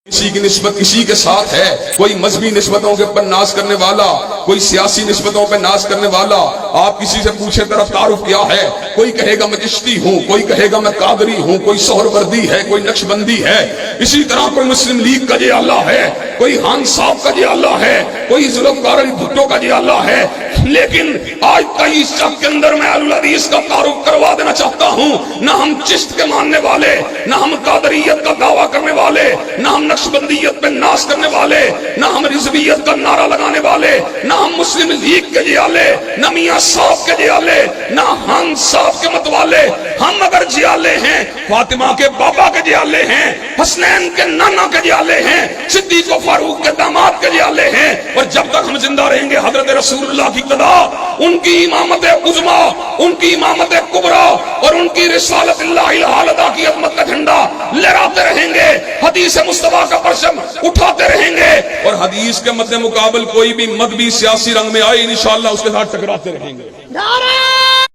کسی کی نسبت کسی کے ساتھ ہے، کوئی مذہبی نسبتوں کے پر ناز کرنے والا، کوئی سیاسی نسبتوں پر ناز کرنے والا، آپ کسی سے پوچھے طرف تعارف کیا ہے، کوئی کہے گا میں چشتی ہوں، کوئی کہے گا میں قادری ہوں، کوئی سہروردی ہے، کوئی نقشبندی ہے، اسی طرح کوئی مسلم لیگ کا جی اللہ ہے، کوئی خان صاحب کا جی اللہ ہے، کوئی ذوالفقار علی بھٹو کا جی اللہ ہے۔ لیکن آج کئی شخص کے اندر میں اہل الحدیث کا تعارف کروا دینا چاہتا ہوں، نہ ہم چشت کے ماننے والے، نہ ہم قادریت کا دعویٰ کرنے والے، نہ ہم نقشبندیت پہ ناز کرنے والے، نہ ہم رضویت کا نعرہ لگانے والے، نہ ہم مسلم لیگ کے جیالے، نہ میاں صاحب کے جیالے، نہ خان صاحب کے متوالے۔ ہم اگر جیالے ہیں، فاطمہ کے بابا کے جیالے ہیں، حسنین کے نانا کے جیالے ہیں، صدیق و فاروق کے داماد کے جیالے ہیں، اور جب تک ہم زندہ رہیں گے حضرت رسول اللہ کی قضا، ان کی امامت عظما، ان کی امامت کبریٰ اور ان کی رسالت اللہ الہالدہ کی عظمت کا جھنڈا لہراتے رہیں گے، حدیث مصطفیٰ کا پرچم اٹھاتے رہیں گے، اور حدیث کے مد مقابل کوئی بھی مذہبی سیاسی رنگ میں آئے انشاءاللہ اس کے ساتھ ٹکراتے رہیں گے۔